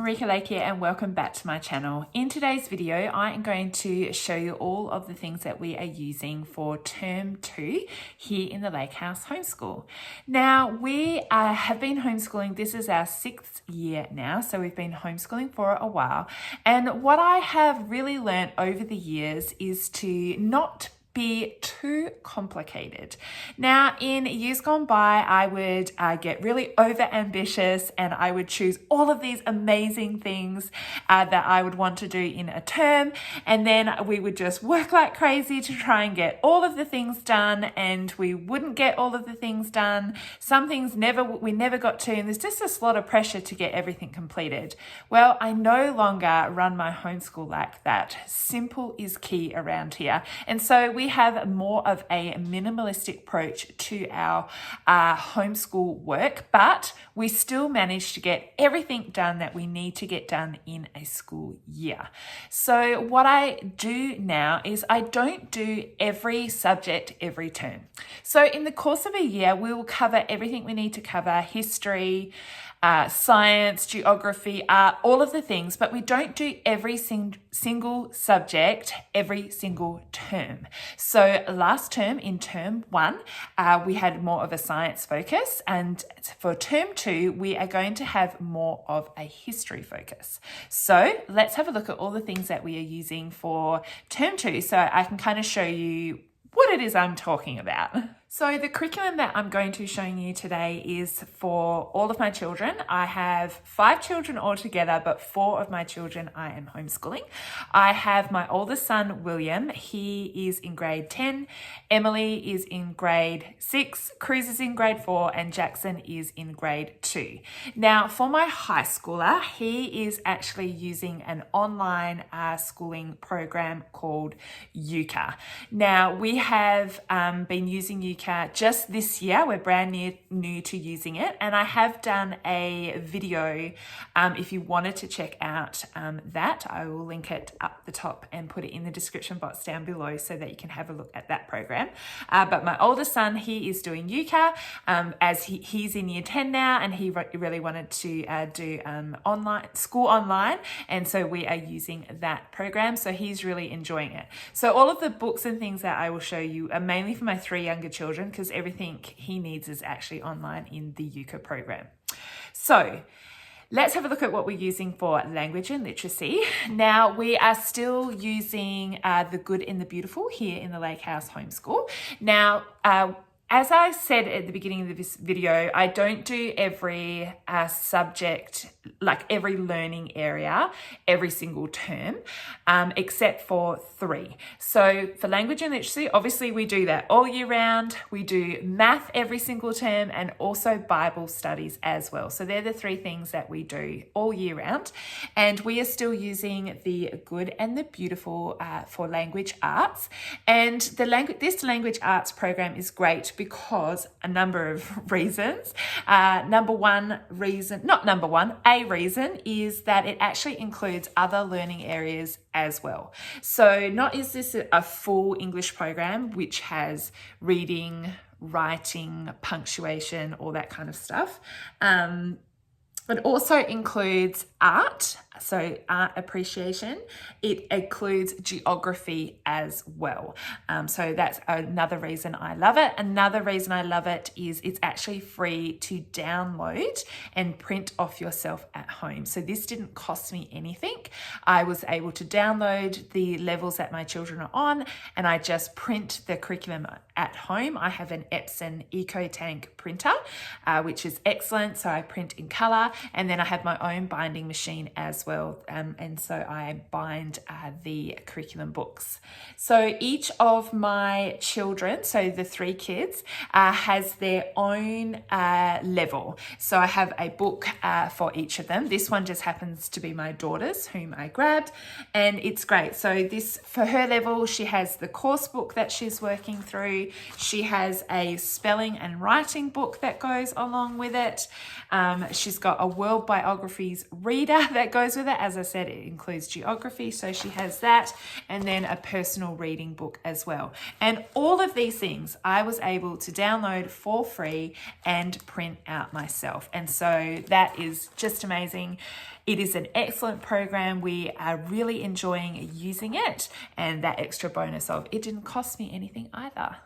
Marika Lake here and welcome back to my channel. In today's video, I am going to show you all of the things that we are using for term 2 here in the Lake House Homeschool. Now, we have been homeschooling. This is our 6th year now, so we've been homeschooling for a while. And what I have really learned over the years is to not be too complicated. Now, in years gone by, I would get really over ambitious and I would choose all of these amazing things that I would want to do in a term, and then we would just work like crazy to try and get all of the things done, and we wouldn't get all of the things done. Some things we never got to, and there's just a lot of pressure to get everything completed. Well, I no longer run my homeschool like that. Simple is key around here. And so we have more of a minimalistic approach to our homeschool work, but we still manage to get everything done that we need to get done in a school year. So what I do now is I don't do every subject every term. So in the course of a year, we will cover everything we need to cover: history, science, geography, art, all of the things, but we don't do every single subject every single term. So last term, in term 1, we had more of a science focus, and for term 2, we are going to have more of a history focus. So let's have a look at all the things that we are using for term 2 so I can kind of show you what it is I'm talking about. So the curriculum that I'm going to be showing you today is for all of my children. I have 5 children altogether, but 4 of my children I am homeschooling. I have my oldest son, William. He is in grade 10. Emily is in grade 6. Cruz is in grade 4, and Jackson is in grade 2. Now, for my high schooler, he is actually using an online schooling program called EUKA. Now, we have been using EUKA just this year. We're brand new to using it, and I have done a video. If you wanted to check out that, I will link it up the top and put it in the description box down below so that you can have a look at that program. But my oldest son, he is doing EUKA as he's in year 10 now, and he really wanted to do school online, and so we are using that program. So he's really enjoying it. So all of the books and things that I will show you are mainly for my 3 younger children, because everything he needs is actually online in the EUKA program. So let's have a look at what we're using for language and literacy. Now, we are still using The Good and the Beautiful here in the Lake House Homeschool. Now, as I said at the beginning of this video, I don't do every subject, like every learning area, every single term, except for 3. So for language and literacy, obviously we do that all year round. We do math every single term, and also Bible studies as well. So they're the 3 things that we do all year round. And we are still using The Good and the Beautiful for language arts. And this language arts program is great because a number of reasons. A reason is that it actually includes other learning areas as well. So not is this a full English program which has reading, writing, punctuation, all that kind of stuff. It also includes art, so art appreciation. It includes geography as well. So that's another reason I love it. Another reason I love it is it's actually free to download and print off yourself at home. So this didn't cost me anything. I was able to download the levels that my children are on, and I just print the curriculum at home. I have an Epson EcoTank printer, which is excellent. So I print in color, and then I have my own binding machine as well. And so I bind the curriculum books. So each of my children, so the 3 kids, has their own level. So I have a book for each of them. This one just happens to be my daughter's, whom I grabbed, and it's great. So this, for her level, she has the course book that she's working through. She has a spelling and writing book that goes along with it. She's got a world biographies reader that goes goes with it. As I said, it includes geography, so she has that, and then a personal reading book as well. And all of these things I was able to download for free and print out myself. And so that is just amazing. It is an excellent program. We are really enjoying using it, and that extra bonus of it didn't cost me anything either.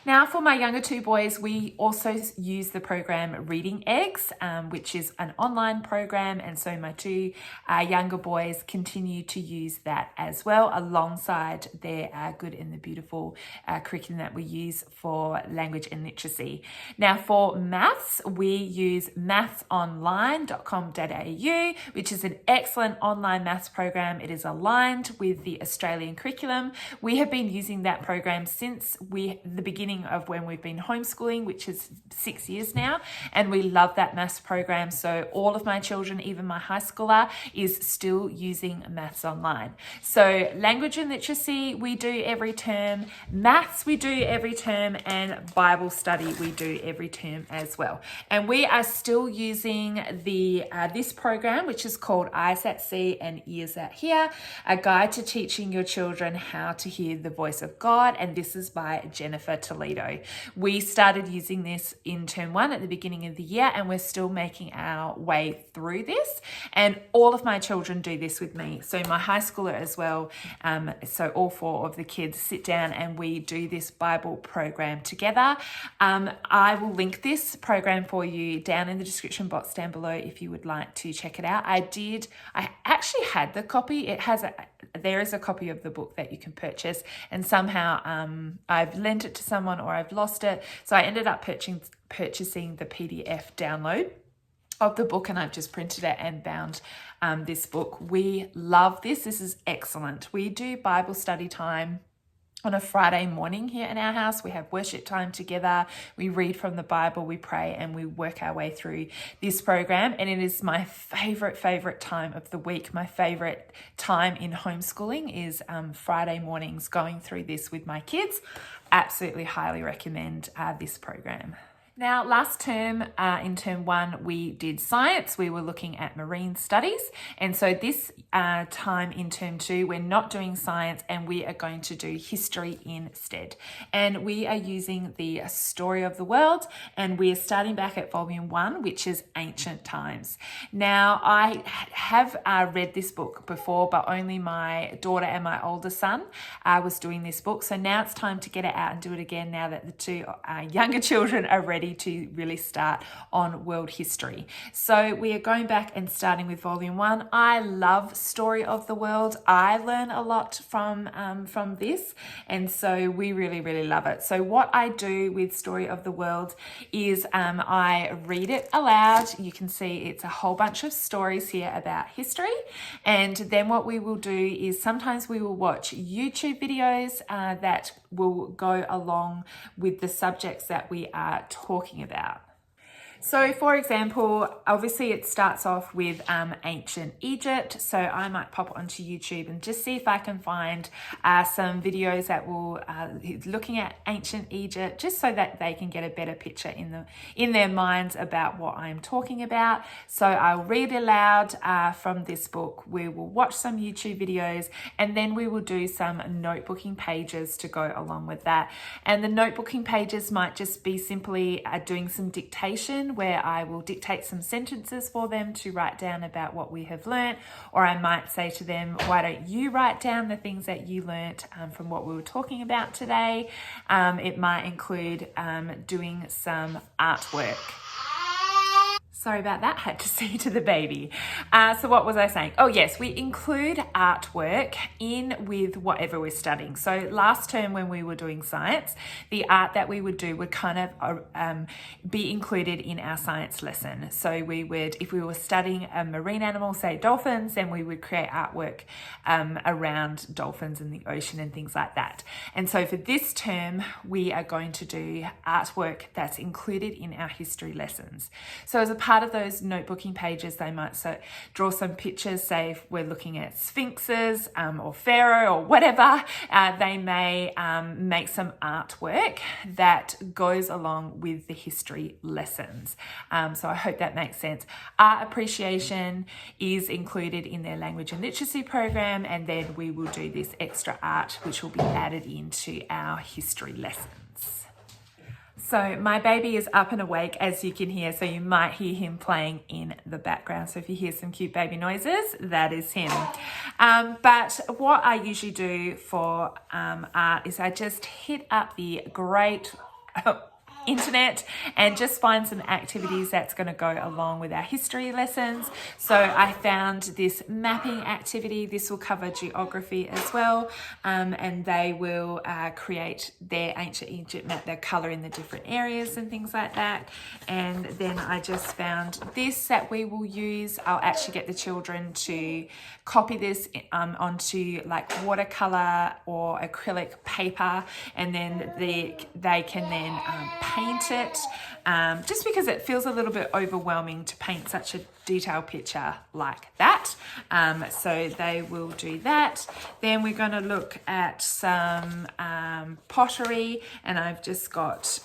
Now for my younger two boys, we also use the program Reading Eggs, which is an online program. And so my two younger boys continue to use that as well, alongside their Good and the Beautiful curriculum that we use for language and literacy. Now for maths, we use mathsonline.com.au, which is an excellent online maths program. It is aligned with the Australian curriculum. We have been using that program since the beginning of when we've been homeschooling, which is 6 years now, and we love that maths program. So all of my children, even my high schooler, is still using Maths Online. So language and literacy we do every term, maths we do every term, and Bible study we do every term as well. And we are still using this program, which is called Eyes That See and Ears That Hear, a guide to teaching your children how to hear the voice of God, and this is by Jennifer Toledo. We started using this in term 1 at the beginning of the year, and we're still making our way through this. And all of my children do this with me. So my high schooler as well. So all 4 of the kids sit down and we do this Bible program together. I will link this program for you down in the description box down below if you would like to check it out. I actually had the copy. There is a copy of the book that you can purchase, and somehow I've lent it to someone or I've lost it. So I ended up purchasing the PDF download of the book, and I've just printed it and bound this book. We love this. This is excellent. We do Bible study time on a Friday morning here in our house. We have worship time together. We read from the Bible, we pray, and we work our way through this program. And it is my favorite time of the week. My favorite time in homeschooling is Friday mornings, going through this with my kids. Absolutely highly recommend this program. Now, last term, in term 1, we did science. We were looking at marine studies. And so this time in term 2, we're not doing science, and we are going to do history instead. And we are using the Story of the World, and we are starting back at volume 1, which is Ancient Times. Now, I have read this book before, but only my daughter and my older son was doing this book. So now it's time to get it out and do it again, now that the two younger children are ready to really start on world history. So we are going back and starting with volume 1. I love Story of the World. I learn a lot from this, and so we really love it. So what I do with Story of the World is I read it aloud. You can see it's a whole bunch of stories here about history, and then what we will do is sometimes we will watch YouTube videos that will go along with the subjects that we are talking about. So for example, obviously it starts off with ancient Egypt. So I might pop onto YouTube and just see if I can find some videos that will looking at ancient Egypt, just so that they can get a better picture in their minds about what I'm talking about. So I'll read aloud from this book. We will watch some YouTube videos, and then we will do some notebooking pages to go along with that. And the notebooking pages might just be simply doing some dictation, where I will dictate some sentences for them to write down about what we have learnt, or I might say to them, why don't you write down the things that you learnt from what we were talking about today. It might include doing some artwork. Sorry about that, had to see to the baby. So what was I saying? Oh yes, we include artwork in with whatever we're studying. So last term when we were doing science, the art that we would do would kind of be included in our science lesson. So we would, if we were studying a marine animal, say dolphins, then we would create artwork around dolphins in the ocean and things like that. And so for this term, we are going to do artwork that's included in our history lessons. So as a part part of those notebooking pages, they might draw some pictures, say if we're looking at sphinxes or pharaoh or whatever. They may make some artwork that goes along with the history lessons. So I hope that makes sense. Art appreciation is included in their language and literacy program, and then we will do this extra art which will be added into our history lessons. So my baby is up and awake, as you can hear, so you might hear him playing in the background. So if you hear some cute baby noises, that is him. But what I usually do for art is I just hit up the great internet and just find some activities that's going to go along with our history lessons. So I found this mapping activity. This will cover geography as well, and they will create their ancient Egypt map. They'll colour in the different areas and things like that. And then I just found this that we will use. I'll actually get the children to copy this onto like watercolour or acrylic paper, and then they can then paint it, just because it feels a little bit overwhelming to paint such a detailed picture like that. So they will do that. Then we're going to look at some pottery, and I've just got,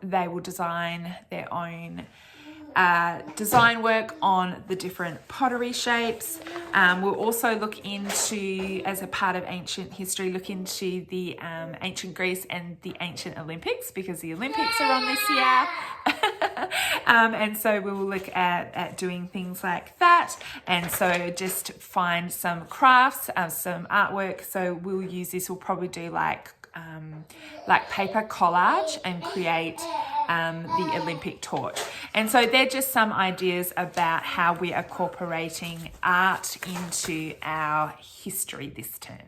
they will design their own design work on the different pottery shapes. We'll also look into, as a part of ancient history, look into the ancient Greece and the ancient Olympics, because the Olympics are on this year. And so we will look at doing things like that. And so just find some crafts, some artwork. So we'll use this, we'll probably do like paper collage and create the Olympic torch. And so they're just some ideas about how we are incorporating art into our history this term.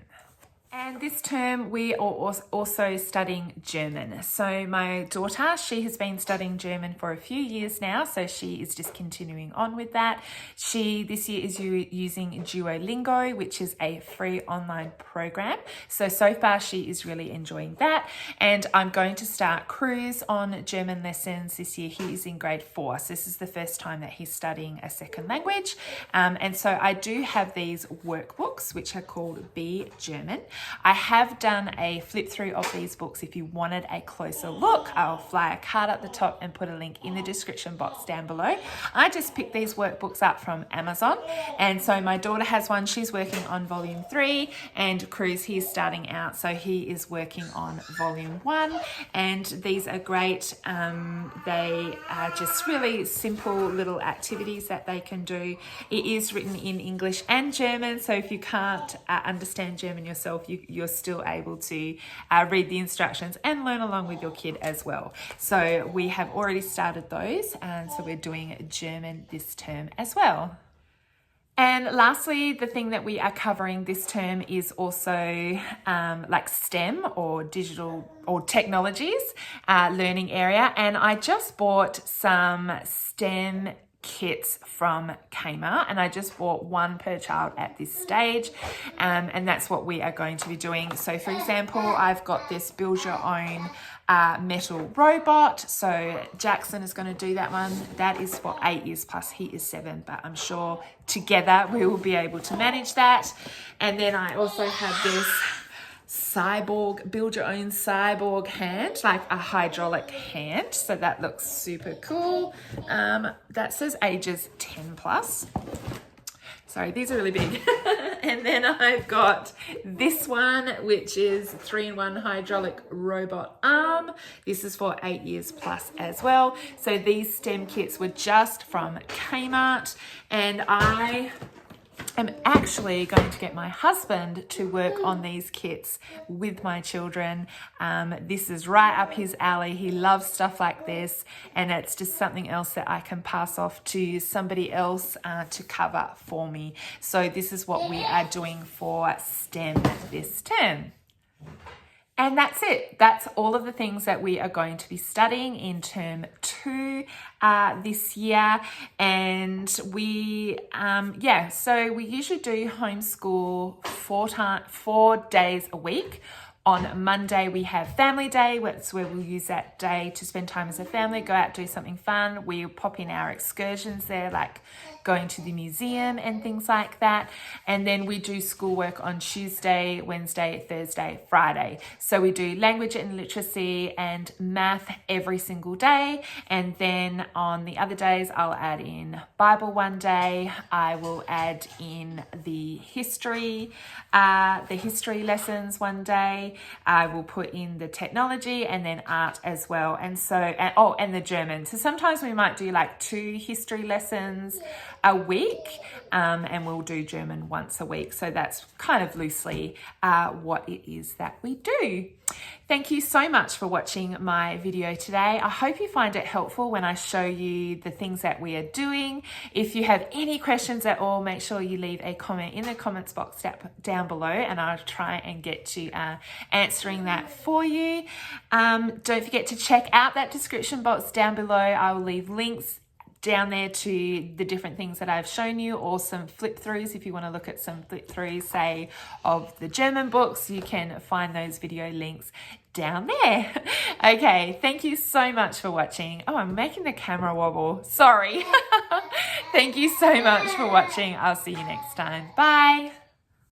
And this term we are also studying German. So my daughter, she has been studying German for a few years now, so she is just continuing on with that. She this year is using Duolingo, which is a free online program. So far she is really enjoying that. And I'm going to start Cruz on German lessons this year. He is in grade 4, so this is the first time that he's studying a second language. And so I do have these workbooks, which are called Be German. I have done a flip through of these books. If you wanted a closer look, I'll fly a card at the top and put a link in the description box down below. I just picked these workbooks up from Amazon, and so my daughter has one. She's working on volume 3, and Cruz, he's starting out, so he is working on volume 1. And these are great. They are just really simple little activities that they can do. It is written in English and German, so if you can't understand German yourself, you're still able to read the instructions and learn along with your kid as well. So we have already started those, and so we're doing German this term as well. And lastly, the thing that we are covering this term is also like STEM or digital or technologies learning area. And I just bought some STEM kits from Kmart, and I just bought one per child at this stage, and that's what we are going to be doing. So for example, I've got this build your own metal robot. So Jackson is going to do that one. That is for 8 years plus. He is 7, but I'm sure together we will be able to manage that. And then I also have this cyborg, build your own cyborg hand, like a hydraulic hand. So that looks super cool. That says ages 10 plus. Sorry, these are really big. And then I've got this one, which is 3-in-1 hydraulic robot arm. This is for 8 years plus as well. So these STEM kits were just from Kmart, and I am actually going to get my husband to work on these kits with my children. This is right up his alley. He loves stuff like this, and it's just something else that I can pass off to somebody else to cover for me. So this is what we are doing for STEM this term. And that's it. That's all of the things that we are going to be studying in term 2 this year. And we, so we usually do homeschool 4 days a week, On Monday, we have family day. That's where we'll use that day to spend time as a family, go out, do something fun. We pop in our excursions there, like going to the museum and things like that. And then we do schoolwork on Tuesday, Wednesday, Thursday, Friday. So we do language and literacy and math every single day. And then on the other days, I'll add in Bible one day. I will add in the history lessons one day. I will put in the technology and then art as well. And so, and the German. So sometimes we might do like 2 history lessons a week, and we'll do German once a week. So that's kind of loosely what it is that we do. Thank you so much for watching my video today. I hope you find it helpful when I show you the things that we are doing. If you have any questions at all, make sure you leave a comment in the comments box down below, and I'll try and get to answering that for you. Don't forget to check out that description box down below. I will leave links down there to the different things that I've shown you, or some flip throughs. If you want to look at some flip throughs, say of the German books, you can find those video links down there. Okay, thank you so much for watching. Oh, I'm making the camera wobble. Sorry. Thank you so much for watching. I'll see you next time. Bye.